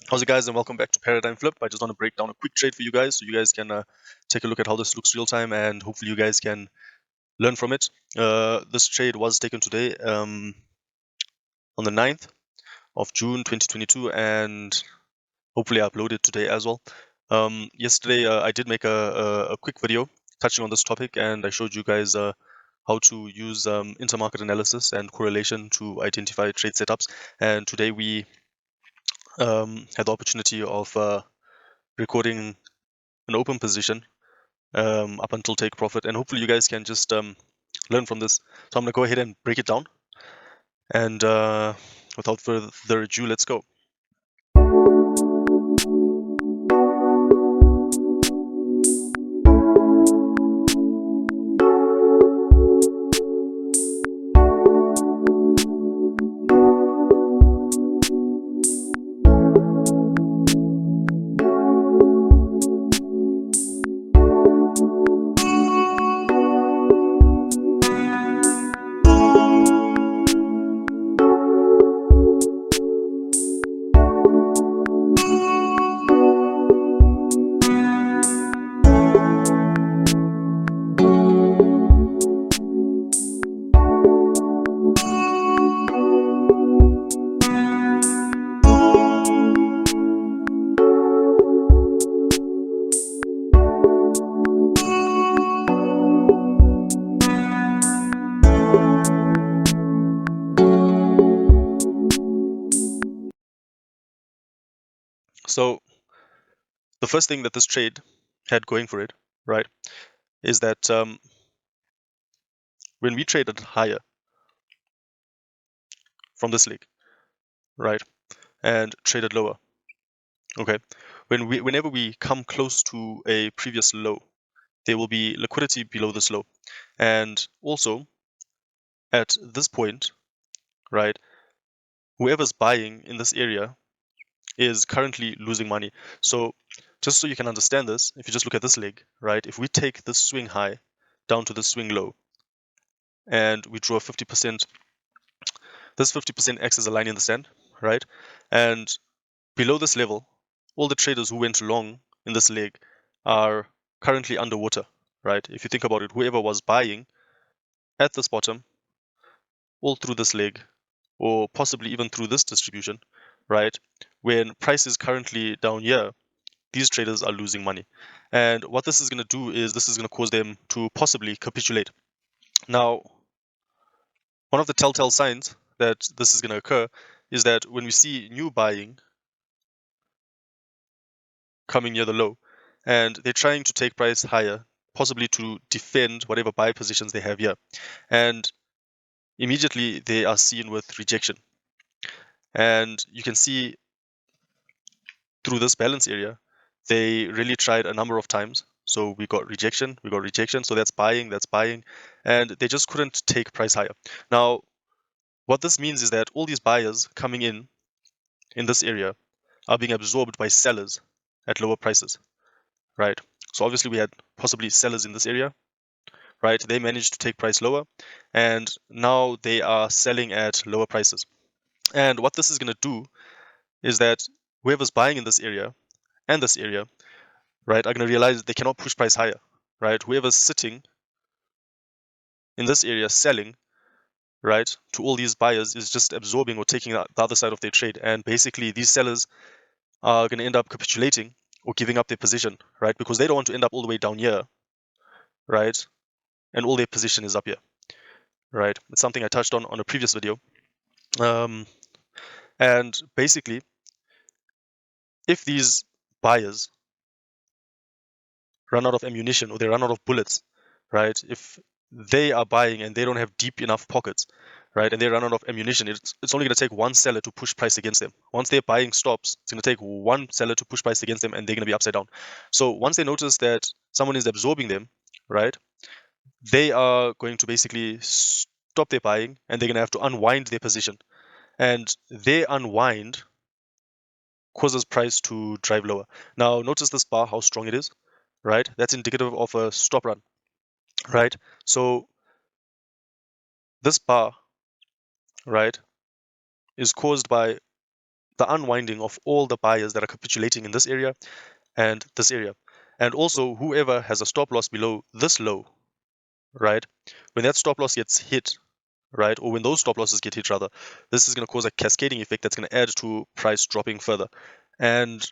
How's it, guys, and welcome back to Paradigm Flip. I just want to break down a quick trade for you guys so you guys can take a look at how this looks real time, and hopefully you guys can learn from it. This trade was taken today on the 9th of June 2022, and hopefully I uploaded today as well. Yesterday I did make a quick video touching on this topic, and I showed you guys how to use intermarket analysis and correlation to identify trade setups. And today we had the opportunity of recording an open position up until take profit, and hopefully you guys can just learn from this. So I'm going to go ahead and break it down, and without further ado, let's go. So the first thing that this trade had going for it, right, is that when we traded higher from this leg, right, and traded lower, okay, whenever we come close to a previous low, there will be liquidity below this low, and also at this point, right, whoever's buying in this area is currently losing money. So just so you can understand this, if you just look at this leg, right, if we take this swing high down to this swing low and we draw 50%, this 50% acts as a line in the sand, right? And below this level, all the traders who went long in this leg are currently underwater, right? If you think about it, whoever was buying at this bottom, all through this leg, or possibly even through this distribution, right? When price is currently down here, these traders are losing money. And what this is going to do is this is going to cause them to possibly capitulate. Now, one of the telltale signs that this is going to occur is that when we see new buying coming near the low, and they're trying to take price higher, possibly to defend whatever buy positions they have here. And immediately they are seen with rejection. And you can see through this balance area, they really tried a number of times. So we got rejection, so that's buying, and they just couldn't take price higher. Now, what this means is that all these buyers coming in this area are being absorbed by sellers at lower prices, right? So obviously we had possibly sellers in this area, right? They managed to take price lower, and now they are selling at lower prices. And what this is going to do is that whoever's buying in this area and this area, right, are going to realize they cannot push price higher, right? Whoever's sitting in this area selling, right, to all these buyers is just absorbing or taking the other side of their trade. And basically these sellers are going to end up capitulating or giving up their position, right? Because they don't want to end up all the way down here, right? And all their position is up here, right? It's something I touched on a previous video. And basically, if these buyers run out of ammunition or they run out of bullets, right? If they are buying and they don't have deep enough pockets, right, and they run out of ammunition, it's only going to take one seller to push price against them. Once their buying stops, it's going to take one seller to push price against them, and they're going to be upside down. So once they notice that someone is absorbing them, right, they are going to basically stop their buying, and they're going to have to unwind their position. And their unwind causes price to drive lower. Now, notice this bar, how strong it is, right? That's indicative of a stop run, right? So this bar, right, is caused by the unwinding of all the buyers that are capitulating in this area and this area. And also whoever has a stop loss below this low, right? When that stop loss gets hit, right, or when those stop losses get hit rather, this is going to cause a cascading effect that's going to add to price dropping further. And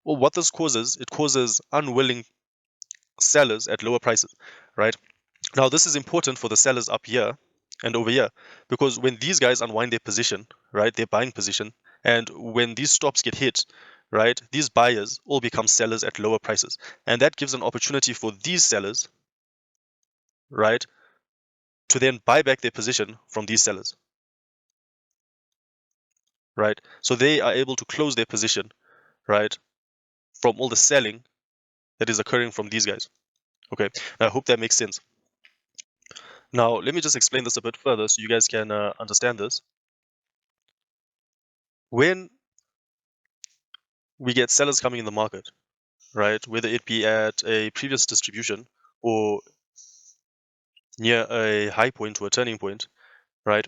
well, what this causes, it causes unwilling sellers at lower prices, right? Now, this is important for the sellers up here and over here, because when these guys unwind their position, right, their buying position, and when these stops get hit, right, these buyers all become sellers at lower prices. And that gives an opportunity for these sellers, right, to then buy back their position from these sellers, right? So they are able to close their position, right, from all the selling that is occurring from these guys. Okay, I hope that makes sense. Now, let me just explain this a bit further so you guys can understand this. When we get sellers coming in the market, right, whether it be at a previous distribution or near a high point or a turning point, right,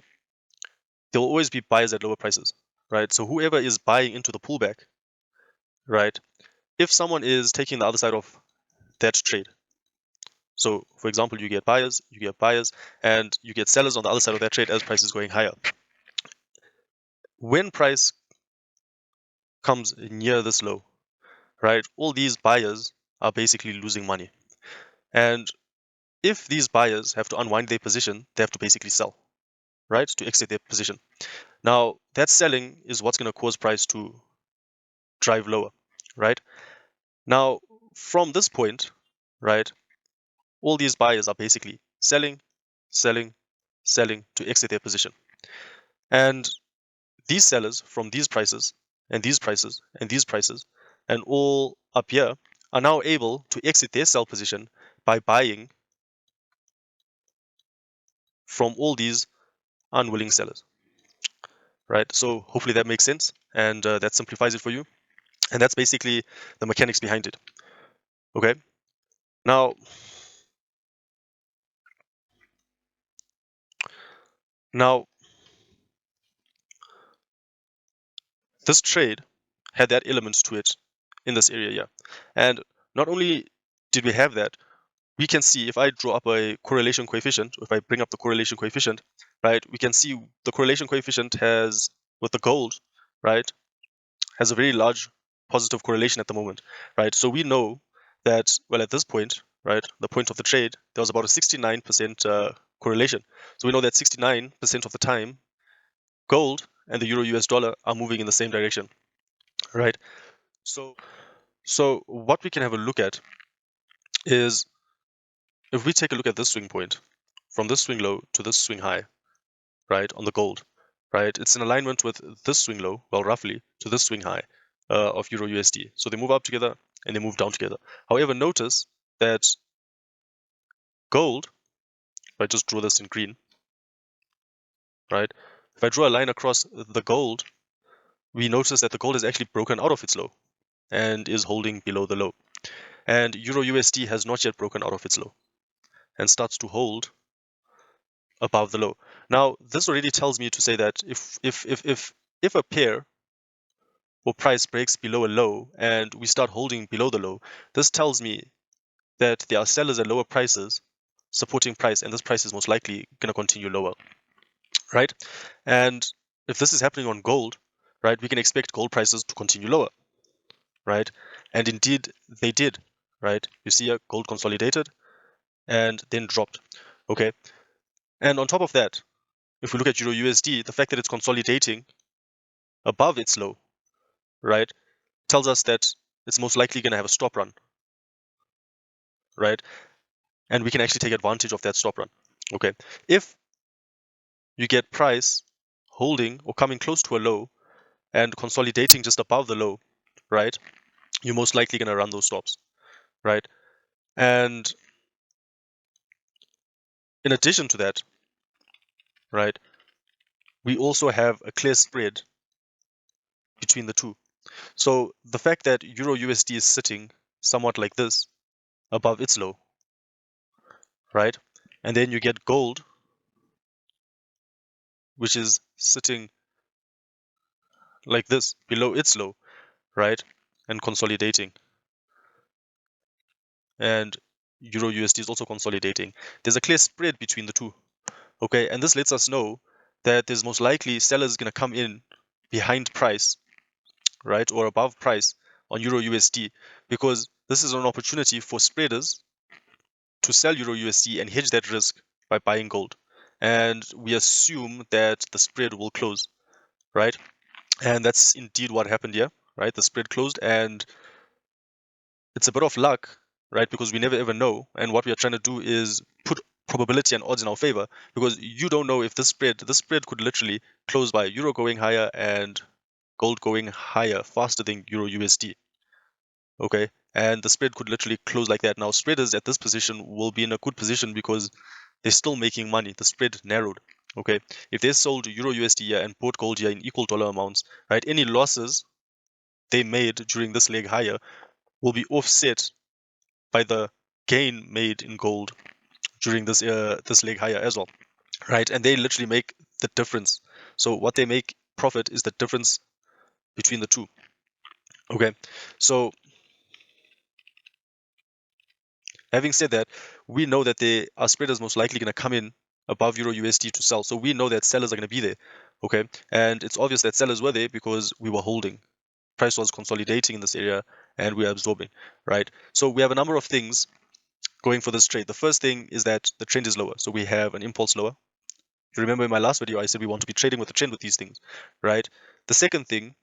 there will always be buyers at lower prices, right? So whoever is buying into the pullback, right, if someone is taking the other side of that trade, so for example, you get buyers, and you get sellers on the other side of that trade as price is going higher. When price comes near this low, right, all these buyers are basically losing money. And if these buyers have to unwind their position, they have to basically sell, right, to exit their position. Now, that selling is what's going to cause price to drive lower, right? Now, from this point, right, all these buyers are basically selling, selling, selling to exit their position. And these sellers from these prices and these prices and these prices and all up here are now able to exit their sell position by buying from all these unwilling sellers, right? So hopefully that makes sense and that simplifies it for you. And that's basically the mechanics behind it. Okay. Now, now this trade had that element to it in this area here. And not only did we have that, we can see if I draw up a correlation coefficient, if I bring up the correlation coefficient, right, we can see the correlation coefficient has, with the gold, right, has a very large positive correlation at the moment, right? So we know that, well, at this point, right, the point of the trade, there was about a 69% correlation. So we know that 69% of the time, gold and the euro US dollar are moving in the same direction, right? So, so what we can have a look at is if we take a look at this swing point, from this swing low to this swing high, right, on the gold, right, it's in alignment with this swing low, well, roughly, to this swing high of Euro USD. So they move up together and they move down together. However, notice that gold, if I just draw this in green, right, if I draw a line across the gold, we notice that the gold is actually broken out of its low and is holding below the low. And Euro USD has not yet broken out of its low and starts to hold above the low. Now, this already tells me to say that if a pair or price breaks below a low and we start holding below the low, this tells me that there are sellers at lower prices supporting price, and this price is most likely going to continue lower, right? And if this is happening on gold, right, we can expect gold prices to continue lower, right? And indeed, they did, right? You see, gold consolidated and then dropped, okay? And on top of that, if we look at Euro USD, the fact that it's consolidating above its low, right, tells us that it's most likely going to have a stop run, right? And we can actually take advantage of that stop run. Okay. If you get price holding or coming close to a low and consolidating just above the low, right, you're most likely going to run those stops, right? And in addition to that, right, we also have a clear spread between the two. So the fact that Euro USD is sitting somewhat like this, above its low, right? And then you get gold, which is sitting like this below its low, right? And consolidating. And Euro USD is also consolidating. There's a clear spread between the two. Okay, and this lets us know that there's most likely sellers going to come in behind price, right, or above price on Euro USD, because this is an opportunity for spreaders to sell Euro USD and hedge that risk by buying gold. And we assume that the spread will close, right? And that's indeed what happened here, right? The spread closed, and it's a bit of luck, right? Because we never ever know. And what we are trying to do is put probability and odds in our favor, because you don't know if this spread could literally close by euro going higher and gold going higher faster than euro USD. Okay. And the spread could literally close like that. Now, spreaders at this position will be in a good position because they're still making money. The spread narrowed. Okay. If they sold euro USD here and bought gold here in equal dollar amounts, right? Any losses they made during this leg higher will be offset by the gain made in gold during this leg higher as well, right? And they literally make the difference. So what they make profit is the difference between the two. Okay, so having said that, we know that they are spreaders most likely going to come in above Euro USD to sell. So we know that sellers are going to be there. Okay, and it's obvious that sellers were there because we were holding. Price was consolidating in this area and we are absorbing, right? So we have a number of things going for this trade. The first thing is that the trend is lower. So we have an impulse lower. If you remember in my last video, I said we want to be trading with the trend with these things, right? The second thing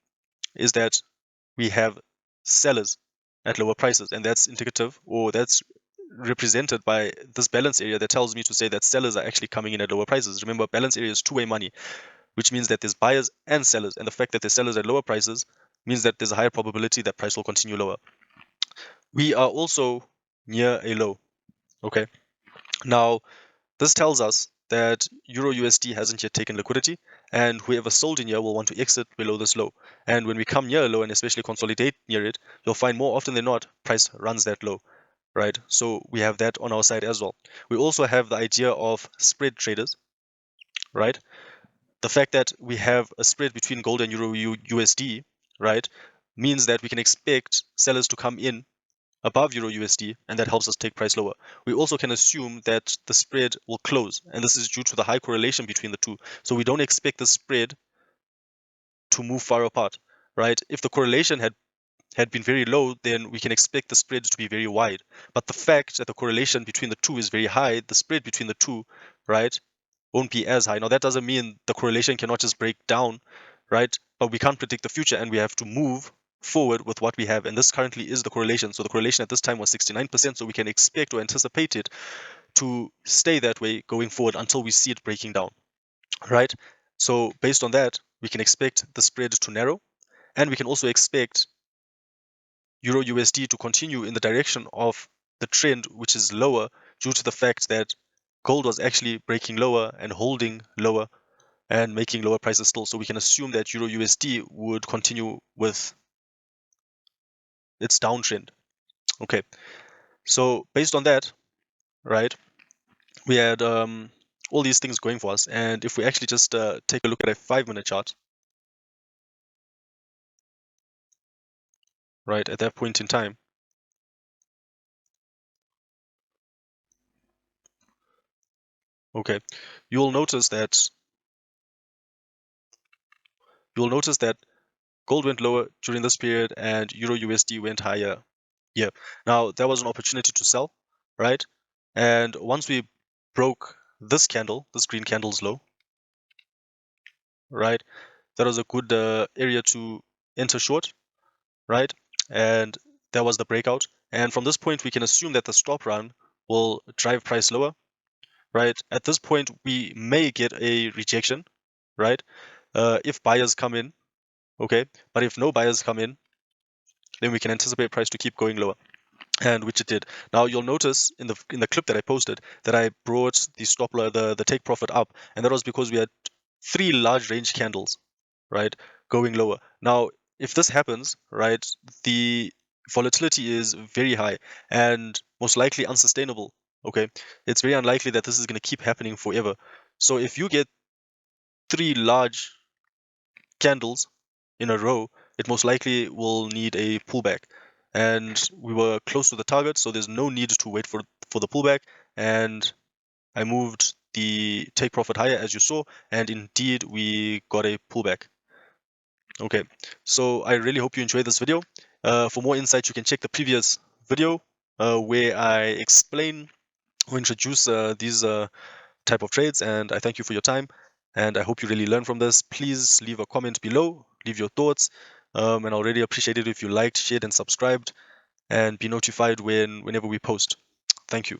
is that we have sellers at lower prices, and that's indicative, or that's represented by this balance area that tells me to say that sellers are actually coming in at lower prices. Remember, balance area is two-way money, which means that there's buyers and sellers, and the fact that there's sellers at lower prices means that there's a higher probability that price will continue lower. We are also near a low. Okay, now this tells us that Euro USD hasn't yet taken liquidity, and whoever sold in here will want to exit below this low. And when we come near a low and especially consolidate near it, you'll find more often than not, price runs that low, right? So we have that on our side as well. We also have the idea of spread traders, right? The fact that we have a spread between gold and Euro USD, right, means that we can expect sellers to come in above Euro USD, and that helps us take price lower. We also can assume that the spread will close, and this is due to the high correlation between the two. So we don't expect the spread to move far apart, right? If the correlation had been very low, then we can expect the spread to be very wide. But the fact that the correlation between the two is very high, the spread between the two, right, won't be as high. Now, that doesn't mean the correlation cannot just break down, right? But we can't predict the future, and we have to move forward with what we have. And this currently is the correlation. So the correlation at this time was 69%. So we can expect or anticipate it to stay that way going forward until we see it breaking down, right? So based on that, we can expect the spread to narrow, and we can also expect Euro USD to continue in the direction of the trend, which is lower due to the fact that gold was actually breaking lower and holding lower and making lower prices still. So we can assume that Euro USD would continue with its downtrend. Okay, so based on that, right, we had all these things going for us. And if we actually just take a look at a 5-minute chart, right, at that point in time, okay, you'll notice that gold went lower during this period and Euro USD went higher. Yeah. Now there was an opportunity to sell, right? And once we broke this candle, this green candle's low, right? That was a good area to enter short, right? And that was the breakout. And from this point, we can assume that the stop run will drive price lower, right? At this point, we may get a rejection, right? If buyers come in, okay. But if no buyers come in, then we can anticipate price to keep going lower, and which it did. Now you'll notice in the clip that I posted that I brought the stop loss, the take profit up, and that was because we had 3 large range candles, right, going lower. Now, if this happens, right, the volatility is very high and most likely unsustainable. Okay, it's very unlikely that this is going to keep happening forever. So if you get three large candles in a row, it most likely will need a pullback. And we were close to the target, so there's no need to wait for the pullback. And I moved the take profit higher, as you saw, and indeed we got a pullback. Okay, so I really hope you enjoyed this video. For more insight, you can check the previous video where I explain or introduce these type of trades. And I thank you for your time, and I hope you really learn from this. Please leave a comment below, leave your thoughts, and I'll really appreciate it if you liked, shared, and subscribed, and be notified whenever we post. Thank you.